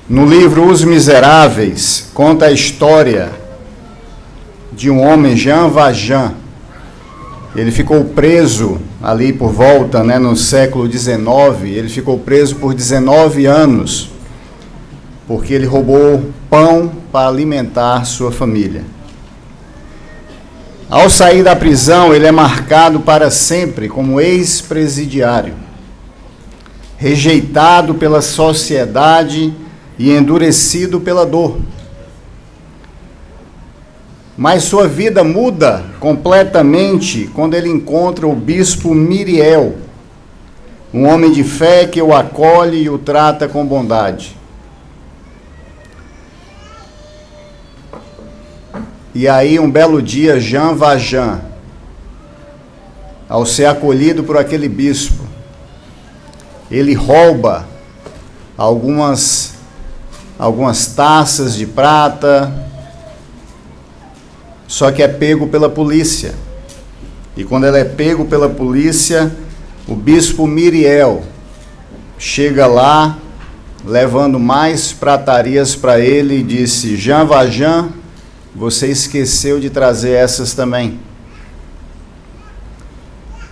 No livro Os Miseráveis, conta a história de um homem, Jean Valjean. Ele ficou preso ali por volta, no século XIX, ele ficou preso por 19 anos, porque ele roubou pão para alimentar sua família. Ao sair da prisão, ele é marcado para sempre como ex-presidiário, rejeitado pela sociedade e endurecido pela dor. Mas sua vida muda completamente quando ele encontra o bispo Myriel, um homem de fé que o acolhe e o trata com bondade. E aí, um belo dia, Jean Valjean, ao ser acolhido por aquele bispo, ele rouba algumas taças de prata, só que é pego pela polícia. E quando ele é pego pela polícia, o bispo Myriel chega lá, levando mais pratarias para ele e disse: Jean Valjean, você esqueceu de trazer essas também.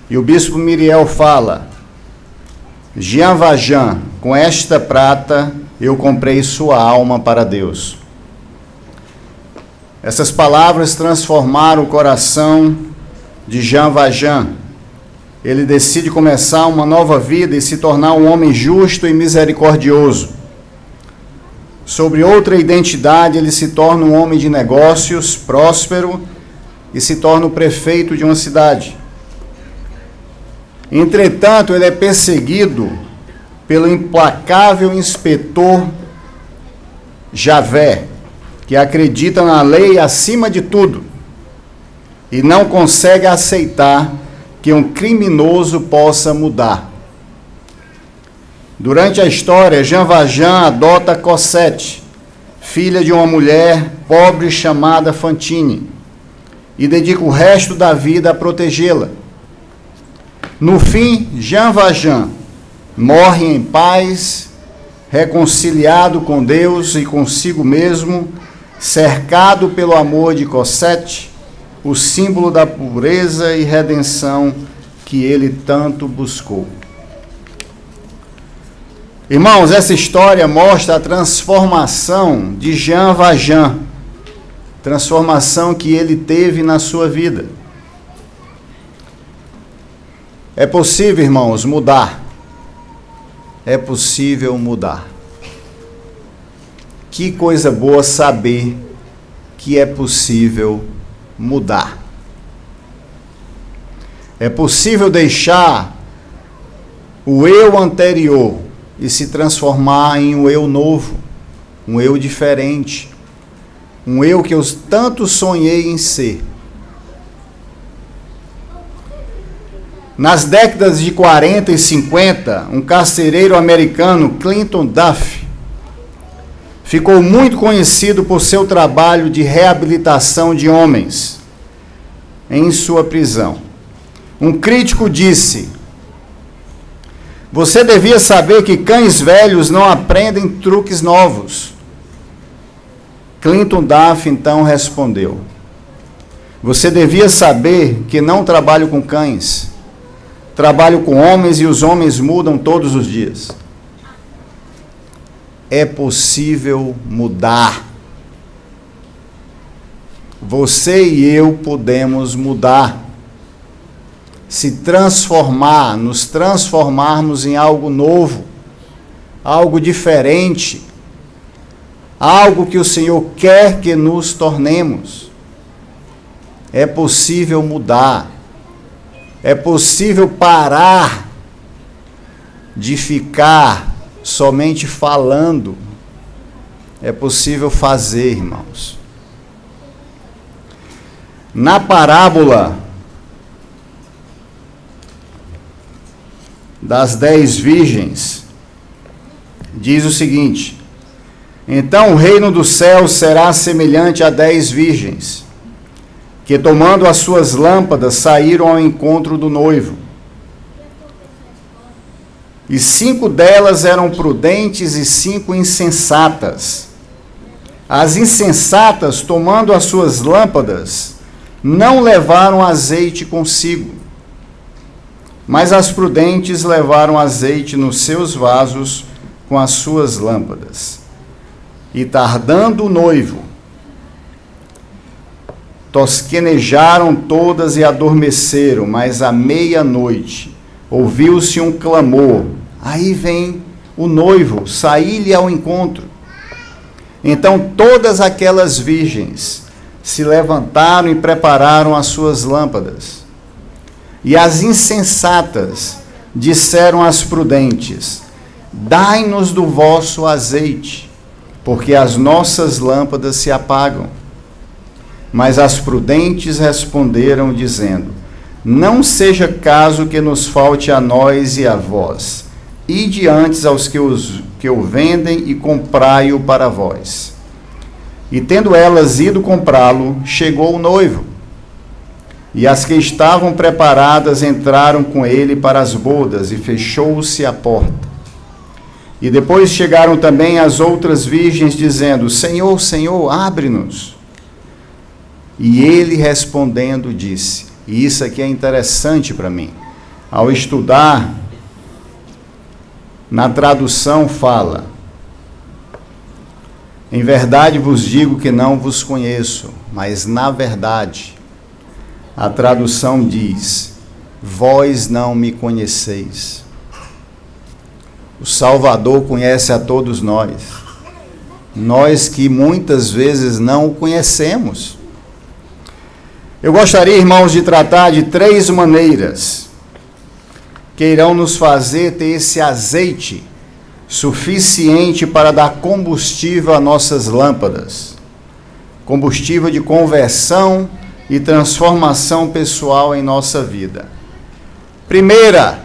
E o bispo Myriel fala: Jean Valjean, com esta prata eu comprei sua alma para Deus. Essas palavras transformaram o coração de Jean Valjean. Ele decide começar uma nova vida e se tornar um homem justo e misericordioso. Sobre outra identidade, ele se torna um homem de negócios, próspero, e se torna o prefeito de uma cidade. Entretanto, ele é perseguido pelo implacável inspetor Javert, que acredita na lei acima de tudo e não consegue aceitar que um criminoso possa mudar. Durante a história, Jean Valjean adota Cosette, filha de uma mulher pobre chamada Fantine, e dedica o resto da vida a protegê-la. No fim, Jean Valjean morre em paz, reconciliado com Deus e consigo mesmo, cercado pelo amor de Cosette, o símbolo da pureza e redenção que ele tanto buscou. Irmãos, essa história mostra a transformação de Jean Valjean, transformação que ele teve na sua vida. É possível, irmãos, mudar. É possível mudar. Que coisa boa saber que é possível mudar. É possível deixar o eu anterior e se transformar em um eu novo, um eu diferente, um eu que eu tanto sonhei em ser. Nas décadas de 40 e 50, um carcereiro americano, Clinton Duff, ficou muito conhecido por seu trabalho de reabilitação de homens em sua prisão. Um crítico disse: você devia saber que cães velhos não aprendem truques novos. Clinton Duff então respondeu: você devia saber que não trabalho com cães, trabalho com homens e os homens mudam todos os dias. É possível mudar. Você e eu podemos mudar. Se transformar, nos transformarmos em algo novo, algo diferente, algo que o Senhor quer que nos tornemos. É possível mudar. É possível parar de ficar somente falando. É possível fazer, irmãos. Na parábola das 10 virgens, diz o seguinte: então o reino dos céus será semelhante a 10 virgens, que tomando as suas lâmpadas saíram ao encontro do noivo. e 5 delas eram prudentes e 5 insensatas. As insensatas, tomando as suas lâmpadas, não levaram azeite consigo, mas as prudentes levaram azeite nos seus vasos com as suas lâmpadas. E tardando o noivo, tosquenejaram todas e adormeceram, mas à meia-noite ouviu-se um clamor: aí vem o noivo, saí-lhe ao encontro. Então todas aquelas virgens se levantaram e prepararam as suas lâmpadas. E as insensatas disseram às prudentes: dai-nos do vosso azeite, porque as nossas lâmpadas se apagam. Mas as prudentes responderam, dizendo: não seja caso que nos falte a nós e a vós. Ide antes aos que o vendem e comprai-o para vós. E tendo elas ido comprá-lo, chegou o noivo. E as que estavam preparadas entraram com ele para as bodas, e fechou-se a porta. E depois chegaram também as outras virgens, dizendo: Senhor, Senhor, abre-nos. E ele respondendo disse, e isso aqui é interessante para mim, ao estudar, na tradução fala: em verdade vos digo que não vos conheço, mas na verdade, a tradução diz: vós não me conheceis. O Salvador conhece a todos nós, nós que muitas vezes não o conhecemos. Eu gostaria, irmãos, de tratar de 3 maneiras que irão nos fazer ter esse azeite suficiente para dar combustível a nossas lâmpadas, combustível de conversão e transformação pessoal em nossa vida. Primeira,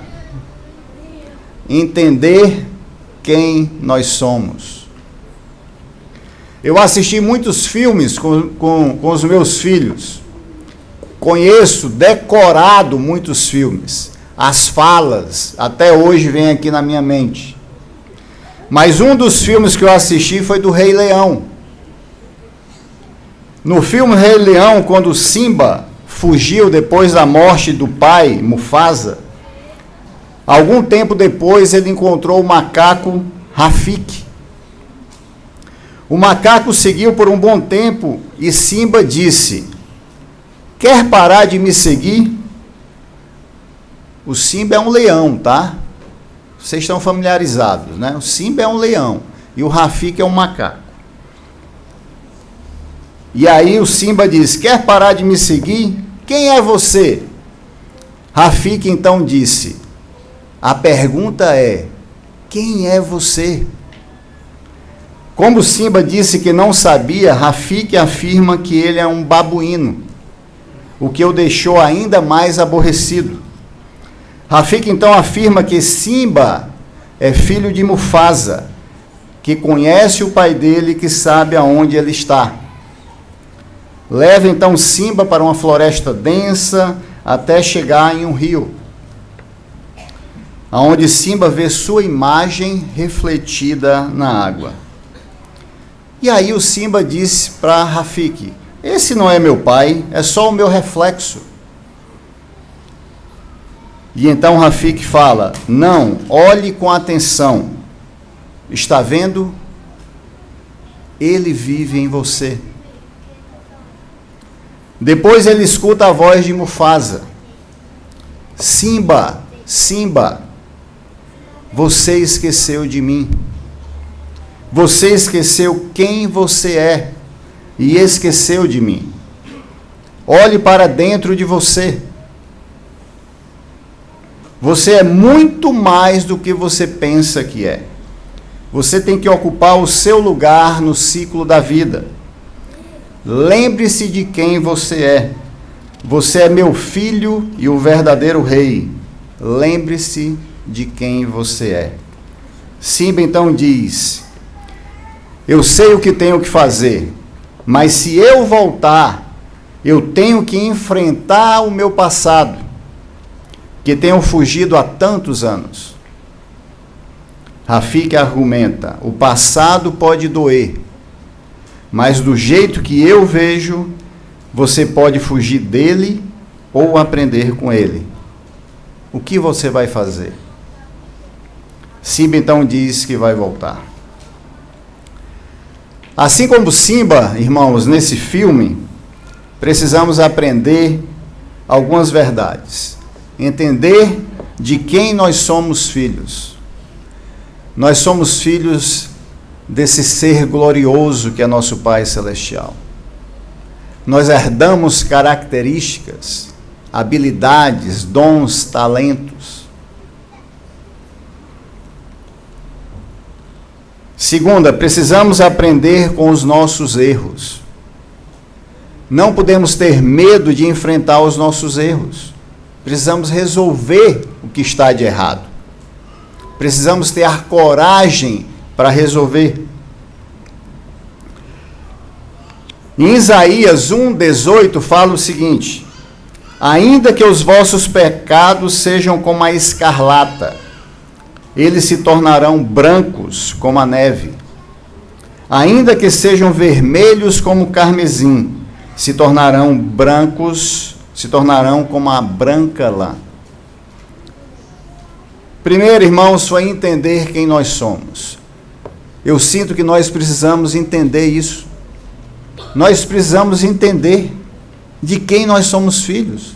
entender quem nós somos. Eu assisti muitos filmes com os meus filhos, conheço decorado muitos filmes, as falas até hoje vêm aqui na minha mente. Mas um dos filmes que eu assisti foi do Rei Leão. No filme Rei Leão, quando Simba fugiu depois da morte do pai, Mufasa, algum tempo depois ele encontrou o macaco Rafiki. O macaco seguiu por um bom tempo e Simba disse: quer parar de me seguir? O Simba é um leão, tá? Vocês estão familiarizados, né? O Simba é um leão e o Rafiki é um macaco. E aí o Simba diz: quer parar de me seguir? Quem é você? Rafiki então disse: a pergunta é: quem é você? Como Simba disse que não sabia, Rafiki afirma que ele é um babuíno, o que o deixou ainda mais aborrecido. Rafiki então afirma que Simba é filho de Mufasa, que conhece o pai dele e que sabe aonde ele está. Leva então Simba para uma floresta densa até chegar em um rio, aonde Simba vê sua imagem refletida na água. E aí o Simba disse para Rafiki: esse não é meu pai, é só o meu reflexo. E então Rafiki fala: não, olhe com atenção. Está vendo? Ele vive em você. Depois ele escuta a voz de Mufasa: Simba, Simba, você esqueceu de mim. Você esqueceu quem você é e esqueceu de mim. Olhe para dentro de você. Você é muito mais do que você pensa que é. Você tem que ocupar o seu lugar no ciclo da vida. Lembre-se de quem você é. Você é meu filho e o verdadeiro rei. Lembre-se de quem você é. Simba então diz: eu sei o que tenho que fazer, mas se eu voltar, eu tenho que enfrentar o meu passado, que tenho fugido há tantos anos. Rafik argumenta: o passado pode doer, mas do jeito que eu vejo, você pode fugir dele ou aprender com ele. O que você vai fazer? Simba então diz que vai voltar. Assim como Simba, irmãos, nesse filme, precisamos aprender algumas verdades. Entender de quem nós somos filhos. Nós somos filhos desse ser glorioso que é nosso Pai Celestial. Nós herdamos características, habilidades, dons, talentos. Segunda, precisamos aprender com os nossos erros. Não podemos ter medo de enfrentar os nossos erros. Precisamos resolver o que está de errado. Precisamos ter a coragem para resolver. Em Isaías 1,18 fala o seguinte: ainda que os vossos pecados sejam como a escarlata, eles se tornarão brancos como a neve. Ainda que sejam vermelhos como o carmesim, se tornarão brancos, se tornarão como a branca lã. Primeiro, irmãos, foi entender quem nós somos. Eu sinto que nós precisamos entender isso. Nós precisamos entender de quem nós somos filhos.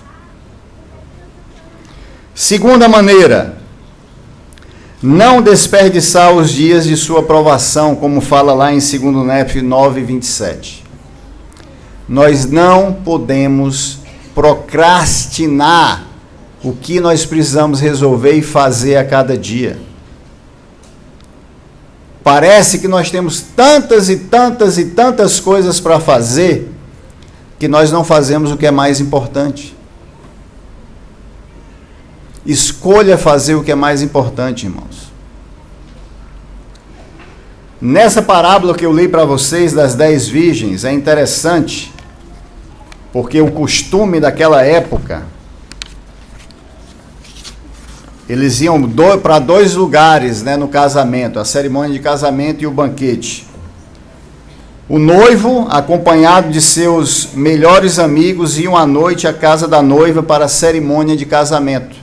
Segunda maneira, não desperdiçar os dias de sua provação, como fala lá em 2 Nef 9:27. Nós não podemos procrastinar o que nós precisamos resolver e fazer a cada dia. Parece que nós temos tantas e tantas e tantas coisas para fazer, que nós não fazemos o que é mais importante. Escolha fazer o que é mais importante, irmãos. Nessa parábola que eu li para vocês das 10 virgens, é interessante, porque o costume daquela época, eles iam para 2 lugares, no casamento, a cerimônia de casamento e o banquete. O noivo, acompanhado de seus melhores amigos, iam à noite à casa da noiva para a cerimônia de casamento.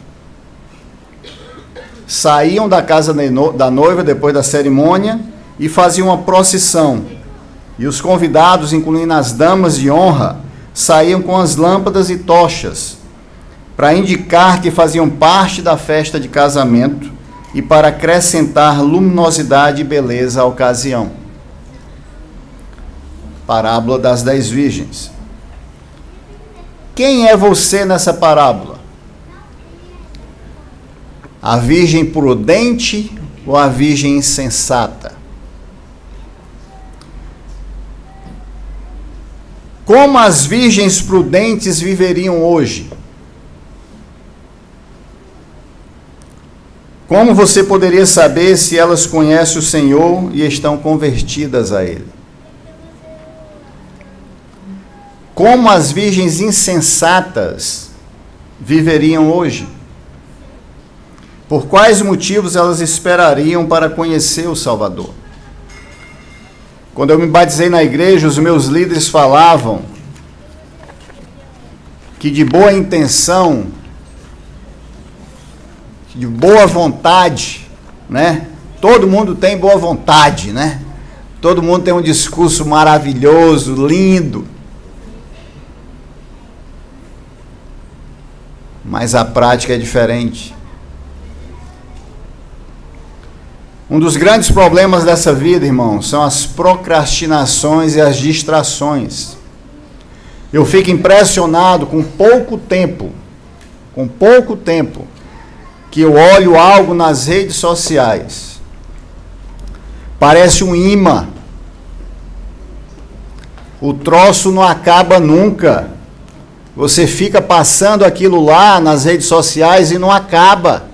Saíam da casa da noiva depois da cerimônia e faziam uma procissão. E os convidados, incluindo as damas de honra, saíam com as lâmpadas e tochas, para indicar que faziam parte da festa de casamento e para acrescentar luminosidade e beleza à ocasião. Parábola das 10 virgens. Quem é você nessa parábola? A virgem prudente ou a virgem insensata? Como as virgens prudentes viveriam hoje? Como você poderia saber se elas conhecem o Senhor e estão convertidas a Ele? Como as virgens insensatas viveriam hoje? Por quais motivos elas esperariam para conhecer o Salvador? Quando eu me batizei na igreja, os meus líderes falavam que de boa intenção, de boa vontade, todo mundo tem boa vontade, todo mundo tem um discurso maravilhoso, lindo, mas a prática é diferente. Um dos grandes problemas dessa vida, irmãos, são as procrastinações e as distrações. Eu fico impressionado com pouco tempo que eu olho algo nas redes sociais. Parece um imã. O troço não acaba nunca. Você fica passando aquilo lá nas redes sociais e não acaba.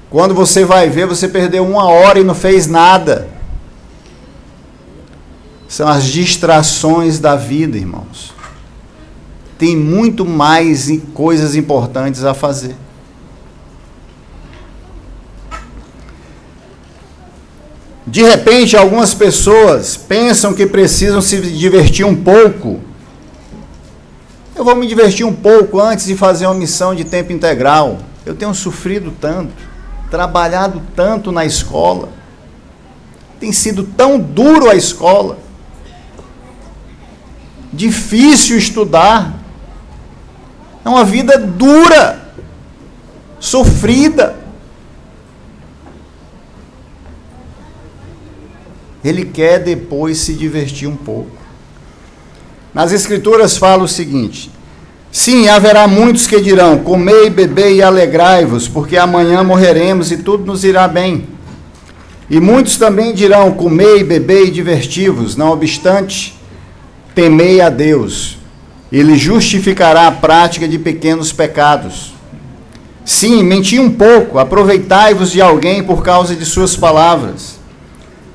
Quando você vai ver, você perdeu 1 hora e não fez nada. São as distrações da vida, irmãos. Tem muito mais coisas importantes a fazer. De repente, algumas pessoas pensam que precisam se divertir um pouco. Eu vou me divertir um pouco antes de fazer uma missão de tempo integral. Eu tenho sofrido tanto, trabalhado tanto na escola. Tem sido tão duro a escola. Difícil estudar. É uma vida dura, sofrida. Ele quer depois se divertir um pouco. Nas Escrituras fala o seguinte: sim, haverá muitos que dirão, comei, bebei e alegrai-vos, porque amanhã morreremos e tudo nos irá bem. E muitos também dirão, comei, bebei e diverti-vos, não obstante, temei a Deus. Ele justificará a prática de pequenos pecados. Sim, menti um pouco, aproveitai-vos de alguém por causa de suas palavras.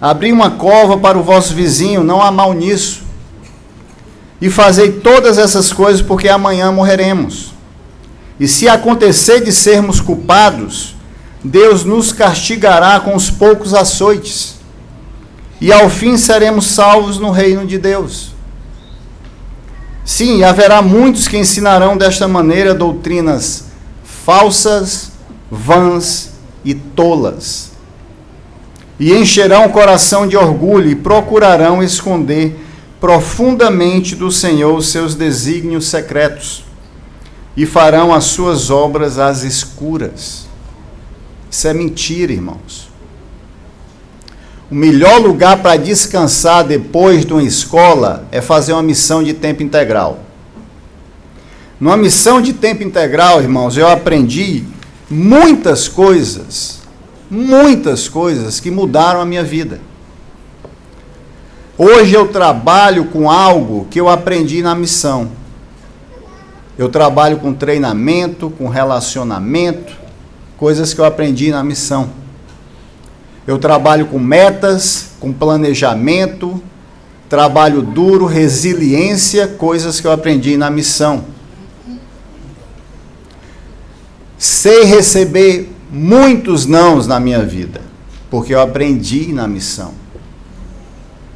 Abri uma cova para o vosso vizinho, não há mal nisso. E fazei todas essas coisas porque amanhã morreremos. E se acontecer de sermos culpados, Deus nos castigará com os poucos açoites. E ao fim seremos salvos no reino de Deus. Sim, haverá muitos que ensinarão desta maneira doutrinas falsas, vãs e tolas. E encherão o coração de orgulho e procurarão esconder profundamente do Senhor os seus desígnios secretos, e farão as suas obras às escuras. Isso é mentira, irmãos. O melhor lugar para descansar depois de uma escola é fazer uma missão de tempo integral. Numa missão de tempo integral, irmãos, eu aprendi muitas coisas que mudaram a minha vida. Hoje eu trabalho com algo que eu aprendi na missão. Eu trabalho com treinamento, com relacionamento, coisas que eu aprendi na missão. Eu trabalho com metas, com planejamento, trabalho duro, resiliência, coisas que eu aprendi na missão. Sei receber muitos nãos na minha vida, porque eu aprendi na missão.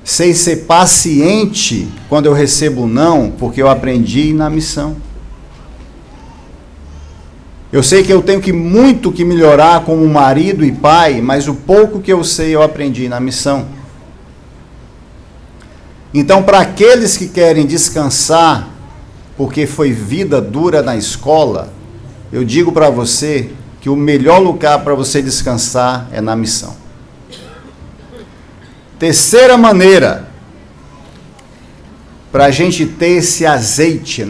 Sei ser paciente quando eu recebo não, porque eu aprendi na missão. Eu sei que eu tenho muito que melhorar como marido e pai, mas o pouco que eu sei eu aprendi na missão. Então, para aqueles que querem descansar, porque foi vida dura na escola, eu digo para você que o melhor lugar para você descansar é na missão. Terceira maneira, para a gente ter esse azeite,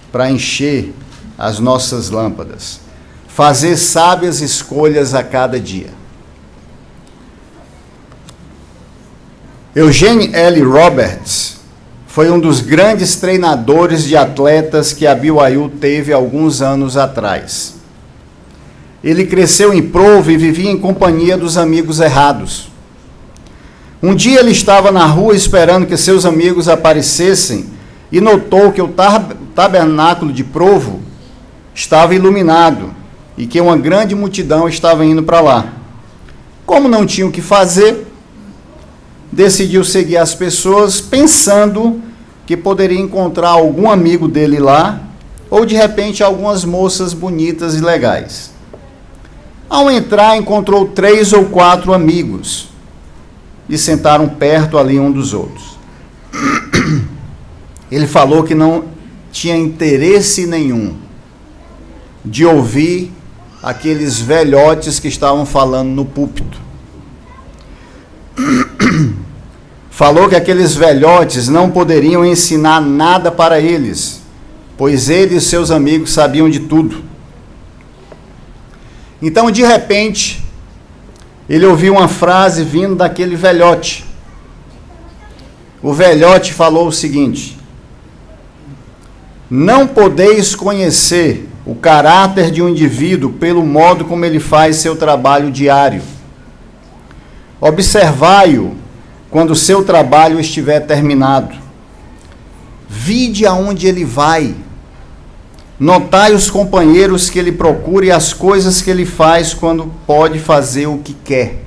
para encher as nossas lâmpadas. Fazer sábias escolhas a cada dia. Eugene L. Roberts foi um dos grandes treinadores de atletas que a BYU teve alguns anos atrás. Ele cresceu em Provo e vivia em companhia dos amigos errados. Um dia ele estava na rua esperando que seus amigos aparecessem e notou que o tabernáculo de Provo estava iluminado e que uma grande multidão estava indo para lá. Como não tinha o que fazer, decidiu seguir as pessoas pensando que poderia encontrar algum amigo dele lá ou de repente algumas moças bonitas e legais. Ao entrar, encontrou 3 ou 4 amigos e sentaram perto ali um dos outros. Ele falou que não tinha interesse nenhum de ouvir aqueles velhotes que estavam falando no púlpito. Falou que aqueles velhotes não poderiam ensinar nada para eles, pois ele e seus amigos sabiam de tudo. Então, de repente, ele ouviu uma frase vindo daquele velhote. O velhote falou o seguinte: não podeis conhecer o caráter de um indivíduo pelo modo como ele faz seu trabalho diário. Observai-o quando seu trabalho estiver terminado. Vide aonde ele vai. Notai os companheiros que ele procura e as coisas que ele faz quando pode fazer o que quer.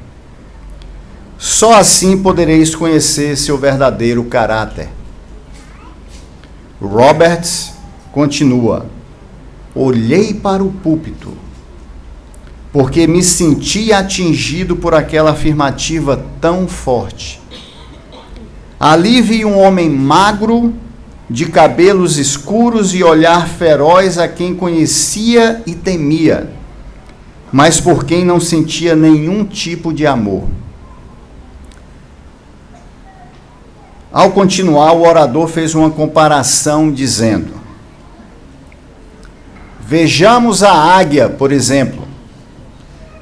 Só assim podereis conhecer seu verdadeiro caráter. Roberts continua: olhei para o púlpito, porque me senti atingido por aquela afirmativa tão forte. Ali vi um homem magro, de cabelos escuros e olhar feroz, a quem conhecia e temia, mas por quem não sentia nenhum tipo de amor. Ao continuar, o orador fez uma comparação dizendo: vejamos a águia, por exemplo.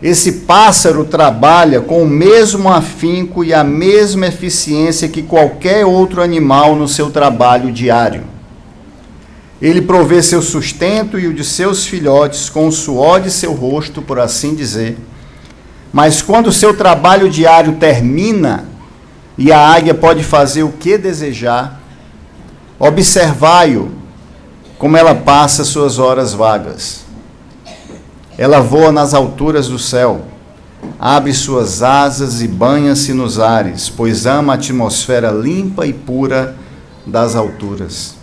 Esse pássaro trabalha com o mesmo afinco e a mesma eficiência que qualquer outro animal no seu trabalho diário. Ele provê seu sustento e o de seus filhotes com o suor de seu rosto, por assim dizer. Mas quando o seu trabalho diário termina e a águia pode fazer o que desejar, observai-o como ela passa suas horas vagas. Ela voa nas alturas do céu, abre suas asas e banha-se nos ares, pois ama a atmosfera limpa e pura das alturas.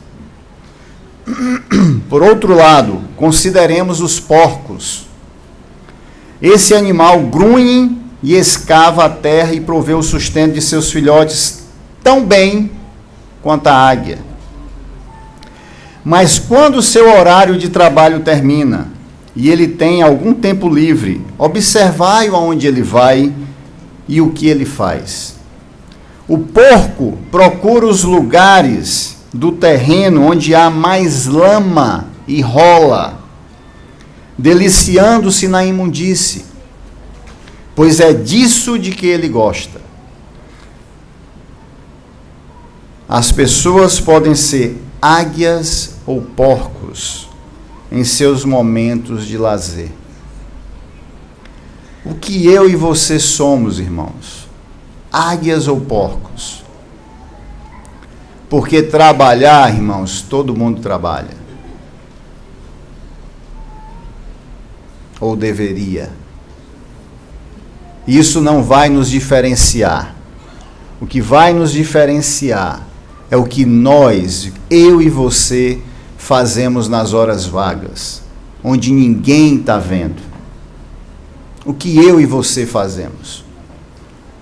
Por outro lado, consideremos os porcos. Esse animal grunhe e escava a terra e provê o sustento de seus filhotes tão bem quanto a águia. Mas quando o seu horário de trabalho termina e ele tem algum tempo livre, observai aonde ele vai e o que ele faz. O porco procura os lugares do terreno onde há mais lama e rola, deliciando-se na imundície, pois é disso de que ele gosta. As pessoas podem ser águias ou porcos em seus momentos de lazer. O que eu e você somos, irmãos? Águias ou porcos? Porque trabalhar, irmãos, todo mundo trabalha. Ou deveria. Isso não vai nos diferenciar. O que vai nos diferenciar é o que nós, eu e você, fazemos nas horas vagas, onde ninguém está vendo. O que eu e você fazemos.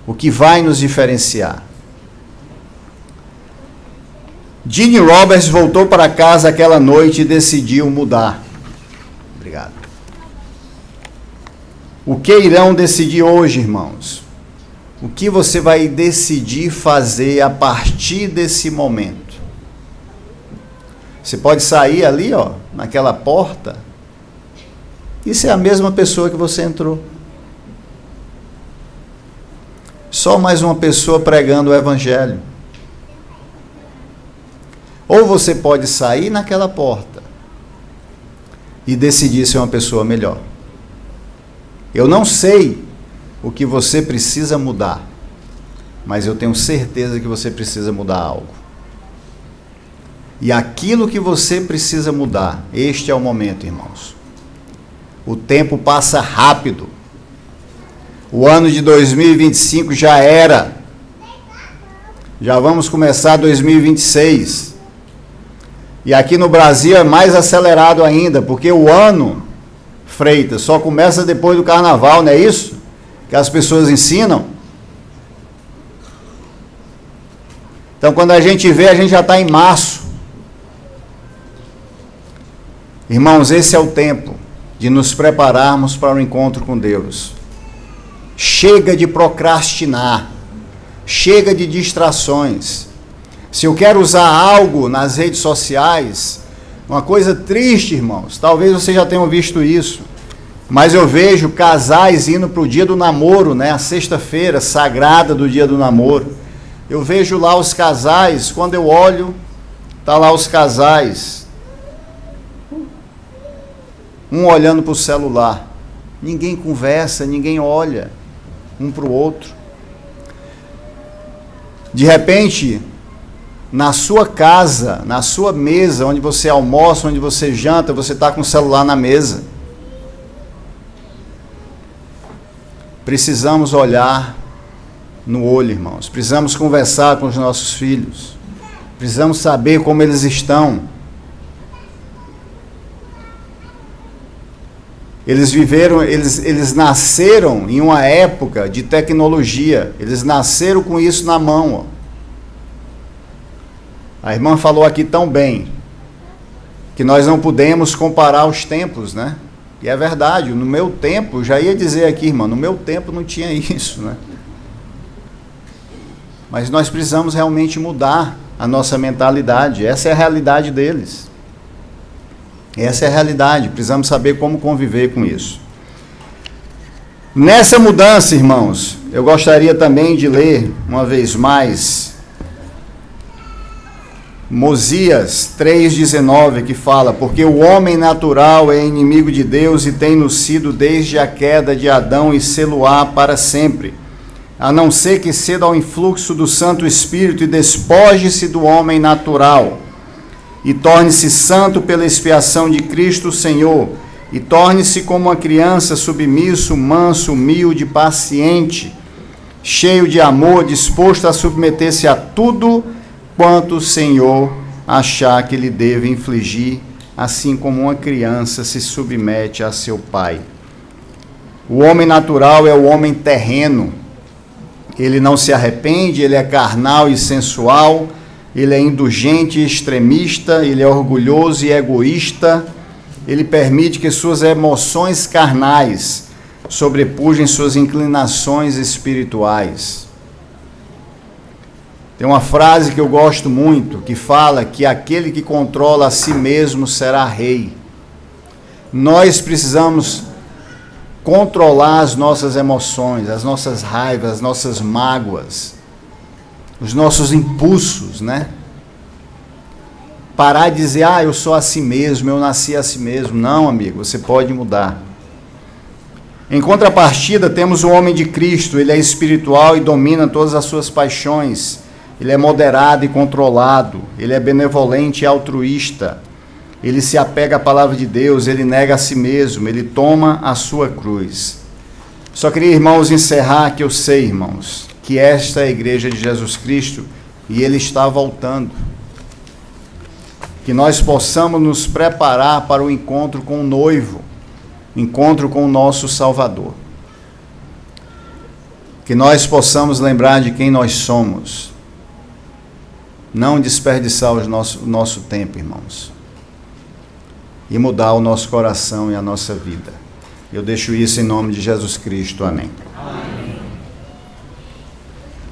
O que vai nos diferenciar. Gene Roberts voltou para casa aquela noite e decidiu mudar. Obrigado. O que irão decidir hoje, irmãos? O que você vai decidir fazer a partir desse momento? Você pode sair ali, naquela porta, e ser a mesma pessoa que você entrou. Só mais uma pessoa pregando o Evangelho. Ou você pode sair naquela porta e decidir ser uma pessoa melhor. Eu não sei o que você precisa mudar, mas eu tenho certeza que você precisa mudar algo. E aquilo que você precisa mudar, este é o momento, irmãos. O tempo passa rápido. O ano de 2025 já era. Já vamos começar 2026. E aqui no Brasil é mais acelerado ainda, porque o ano, Freitas, só começa depois do carnaval, não é isso? Que as pessoas ensinam. Então, quando a gente vê, a gente já está em março. Irmãos, esse é o tempo de nos prepararmos para o encontro com Deus. Chega de procrastinar. Chega de distrações. Se eu quero usar algo nas redes sociais, uma coisa triste, irmãos, talvez vocês já tenham visto isso, mas eu vejo casais indo para o dia do namoro, a sexta-feira sagrada do dia do namoro. Eu vejo lá os casais, quando eu olho, tá lá os casais, um olhando para o celular, ninguém conversa, ninguém olha um para o outro. De repente, na sua casa, na sua mesa, onde você almoça, onde você janta, você está com o celular na mesa. Precisamos olhar no olho, irmãos. Precisamos conversar com os nossos filhos. Precisamos saber como eles estão. Eles nasceram em uma época de tecnologia. Eles nasceram com isso na mão, ó. A irmã falou aqui tão bem que nós não podemos comparar os tempos, né? E é verdade, no meu tempo, já ia dizer aqui, irmã, no meu tempo não tinha isso, né? Mas nós precisamos realmente mudar a nossa mentalidade. Essa é a realidade deles. Essa é a realidade. Precisamos saber como conviver com isso. Nessa mudança, irmãos, eu gostaria também de ler uma vez mais Mosias 3,19, que fala: porque o homem natural é inimigo de Deus e tem-no sido desde a queda de Adão e sê-lo-á para sempre, a não ser que ceda ao influxo do Santo Espírito e despoje-se do homem natural, e torne-se santo pela expiação de Cristo Senhor, e torne-se como uma criança submisso, manso, humilde, paciente, cheio de amor, disposto a submeter-se a tudo quanto o Senhor achar que lhe deve infligir, assim como uma criança se submete a seu pai. O homem natural é o homem terreno. Ele não se arrepende, ele é carnal e sensual, ele é indulgente e extremista, ele é orgulhoso e egoísta, ele permite que suas emoções carnais sobrepujem suas inclinações espirituais. Tem uma frase que eu gosto muito, que fala que aquele que controla a si mesmo será rei. Nós precisamos controlar as nossas emoções, as nossas raivas, as nossas mágoas, os nossos impulsos, né? Parar de dizer, eu sou assim mesmo, eu nasci assim mesmo. Não, amigo, você pode mudar. Em contrapartida, temos o homem de Cristo. Ele é espiritual e domina todas as suas paixões. Ele é moderado e controlado. Ele é benevolente e altruísta. Ele se apega à palavra de Deus, ele nega a si mesmo, ele toma a sua cruz. Só queria, irmãos, encerrar que eu sei, irmãos, que esta é a igreja de Jesus Cristo e ele está voltando. Que nós possamos nos preparar para o encontro com o noivo, encontro com o nosso Salvador. Que nós possamos lembrar de quem nós somos. Não desperdiçar o nosso tempo, irmãos. E mudar o nosso coração e a nossa vida. Eu deixo isso em nome de Jesus Cristo. Amém. Amém.